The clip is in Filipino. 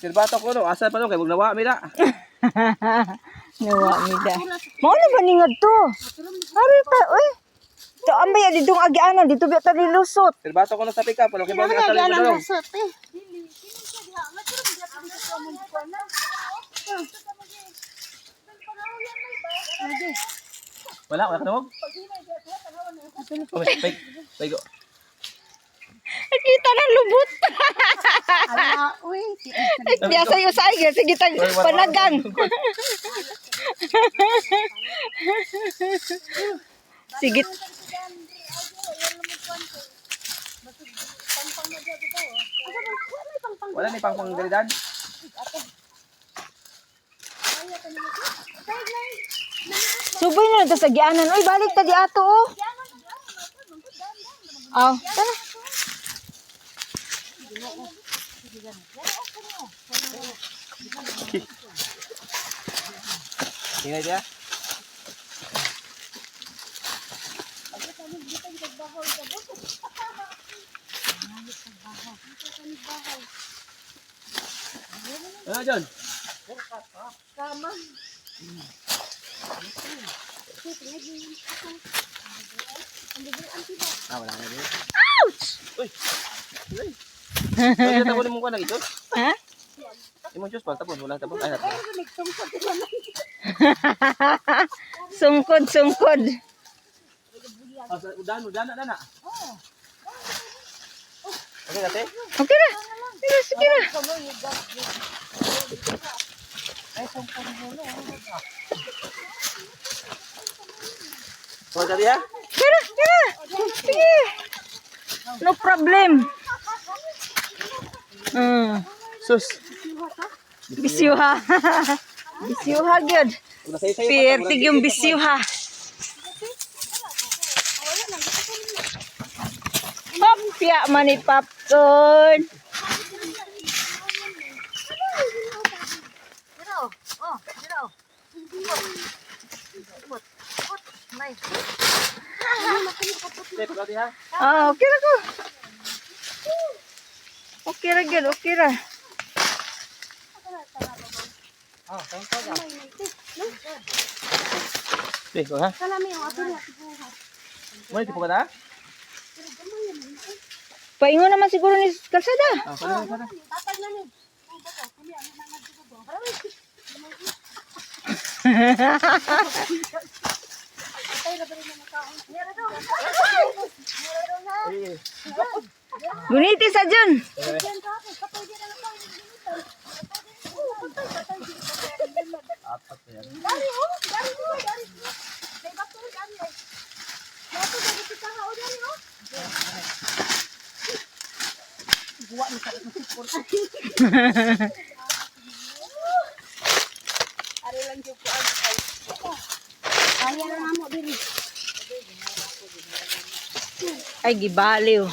Silbato ko no, asa pa no kay magnawa mi na. Nawa mida. Mao na ba ni ngadto? Ari ta oy. To ambay didong agianan dito biya ta nilusot. Silbato ko no sa pick-up no kay mo asa rin mo. Wala ka tawag. Pego. Kita ng lubot. Ala, uy. Kaya sa'yo sa akin, sige tag panagang. Sige. Wala ni pang panggalidad. Subay na ito sa gianan. Uy, balik ta di ato oh. Aw, tara. Tingnan dia. Ah, John. Sama. Ah, wala na din. Ouch! Uy. Uy. Ay, tapon mo ko na ito. Ha? Imong Diyos pa tapon, wala tapon. Ay, tapon. Sungkod, sungkod. Udan na. Okay, dati. Okay na. Sige na. Oh, dati ha? Kira. Sige. No problem. Sus. Bisyuha. Bisyuha gyud. Pertig yung bisyuha. Popya man ni popcorn. Dati ha? Ah, okay ra ko. Okay ra gyud, okay ra. Ah, thank you. Ko ha? Kalami ang ato niya. Mo tipo ka da? Paingon naman siguro ni kalsada. Ah, pala. Tatag na ni. Guniti sa Jun. Apat yan. Ay, gibaliw.